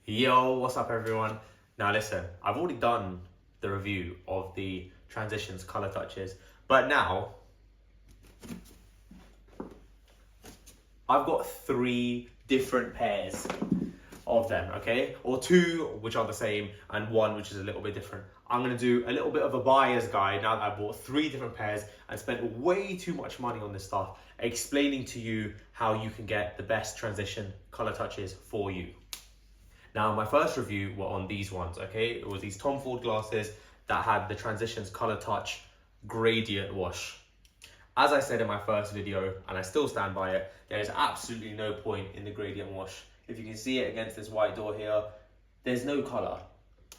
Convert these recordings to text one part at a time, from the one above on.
Yo, what's up everyone? Now listen, I've already done the review of the Transitions color touches, but now I've got 3 different pairs of them, okay? Or 2 which are the same and 1 which is a little bit different. I'm gonna do a little bit of a buyer's guide now that I bought 3 different pairs and spent way too much money on this stuff, explaining to you how you can get the best transition color touches for you. Now, my first review were on these ones, okay? It was these Tom Ford glasses that had the Transitions Color Touch Gradient Wash. As I said in my first video, and I still stand by it, there is absolutely no point in the Gradient Wash. If you can see it against this white door here, there's no color,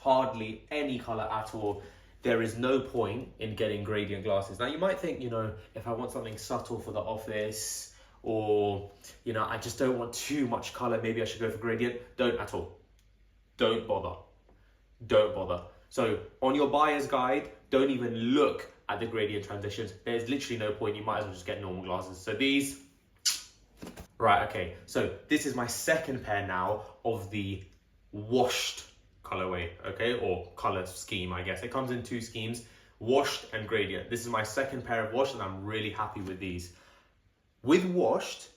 hardly any color at all. There is no point in getting gradient glasses. Now, you might think, if I want something subtle for the office, or, I just don't want too much color, maybe I should go for gradient. Don't at all. Don't bother. Don't bother. So on your buyer's guide, don't even look at the gradient transitions. There's literally no point. You might as well just get normal glasses. So these, right, okay. So this is my second pair now of the washed colorway, okay? Or color scheme, I guess. It comes in 2 schemes, washed and gradient. This is my second pair of washed and I'm really happy with these. With washed,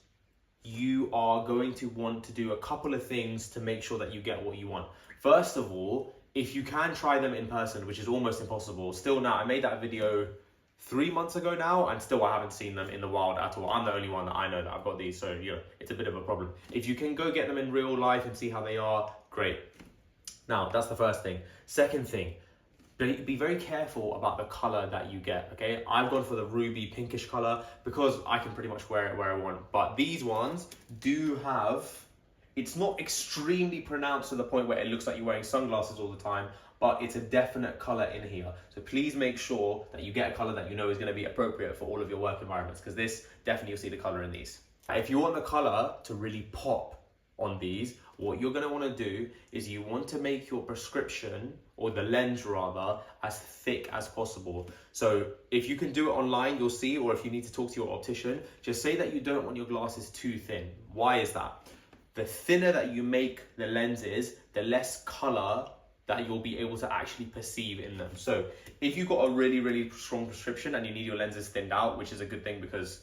you are going to want to do a couple of things to make sure that you get what you want. First of all, if you can try them in person, which is almost impossible, still now, I made that video 3 months ago now, and still I haven't seen them in the wild at all. I'm the only one that I know that I've got these, so it's a bit of a problem. If you can go get them in real life and see how they are, great. Now, that's the first thing. Second thing, be very careful about the color that you get, okay? I've gone for the ruby pinkish color because I can pretty much wear it where I want. But these ones do have, it's not extremely pronounced to the point where it looks like you're wearing sunglasses all the time, but it's a definite color in here. So please make sure that you get a color that you know is gonna be appropriate for all of your work environments, because this, definitely you'll see the color in these. If you want the color to really pop on these, what you're going to want to do is you want to make your prescription, or the lens rather, as thick as possible. So if you can do it online, you'll see, or if you need to talk to your optician, just say that you don't want your glasses too thin. Why is that? The thinner that you make the lenses, the less color that you'll be able to actually perceive in them. So if you've got a really, really strong prescription and you need your lenses thinned out, which is a good thing because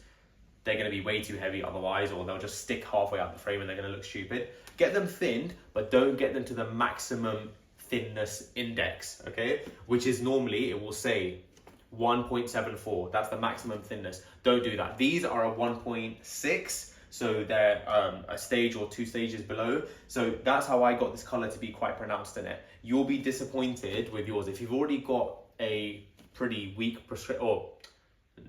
they're going to be way too heavy otherwise, or they'll just stick halfway out the frame and they're going to look stupid. Get them thinned, but don't get them to the maximum thinness index, okay? Which is normally, it will say 1.74. That's the maximum thinness. Don't do that. These are a 1.6, so they're a stage or 2 stages below. So that's how I got this color to be quite pronounced in it. You'll be disappointed with yours. If you've already got a pretty weak prescription, or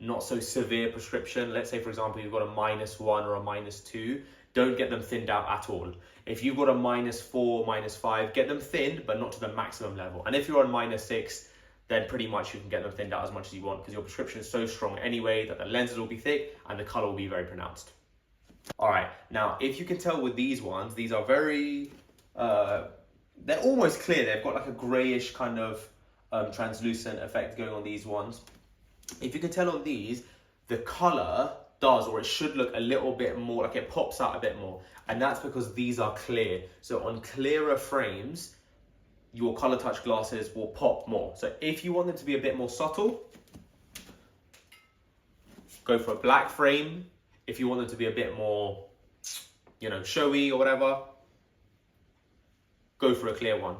not so severe prescription, let's say for example you've got a -1 or a -2, don't get them thinned out at all. If you've got a -4, -5, get them thinned, but not to the maximum level. And if you're on -6, then pretty much you can get them thinned out as much as you want, because your prescription is so strong anyway that the lenses will be thick and the color will be very pronounced. All right, now if you can tell with these ones, these are very, they're almost clear. They've got like a grayish kind of translucent effect going on these ones. If you can tell on these, the color does, or it should look a little bit more, like it pops out a bit more. And that's because these are clear. So on clearer frames, your color touch glasses will pop more. So if you want them to be a bit more subtle, go for a black frame. If you want them to be a bit more, showy or whatever, go for a clear one.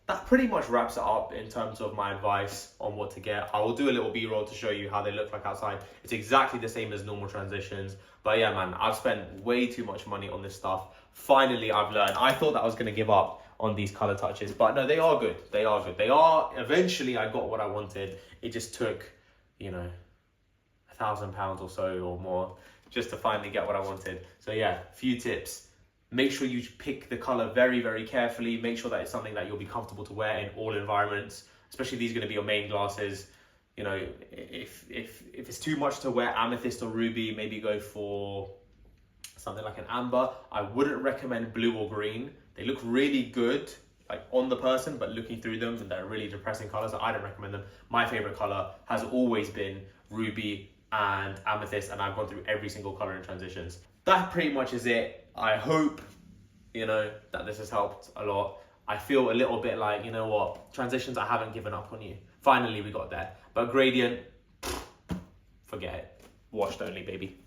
That pretty much wraps it up in terms of my advice on what to get. I will do a little B-roll to show you how they look like outside. It's exactly the same as normal Transitions. But yeah, man, I've spent way too much money on this stuff. Finally, I've learned. I thought that I was going to give up on these color touches, but no, they are good. They are good. Eventually I got what I wanted. It just took, £1,000 or so or more just to finally get what I wanted. So yeah, few tips. Make sure you pick the color very, very carefully. Make sure that it's something that you'll be comfortable to wear in all environments, especially if these are going to be your main glasses. If it's too much to wear amethyst or ruby, maybe go for something like an amber. I wouldn't recommend blue or green. They look really good like on the person, but looking through them, they're really depressing colors. I don't recommend them. My favorite color has always been ruby and amethyst, and I've gone through every single color in Transitions. That pretty much is it. I hope you know, that this has helped a lot. I feel a little bit like, you know what, transitions, I haven't given up on you. Finally, we got there. But gradient, forget it. Washed only, baby.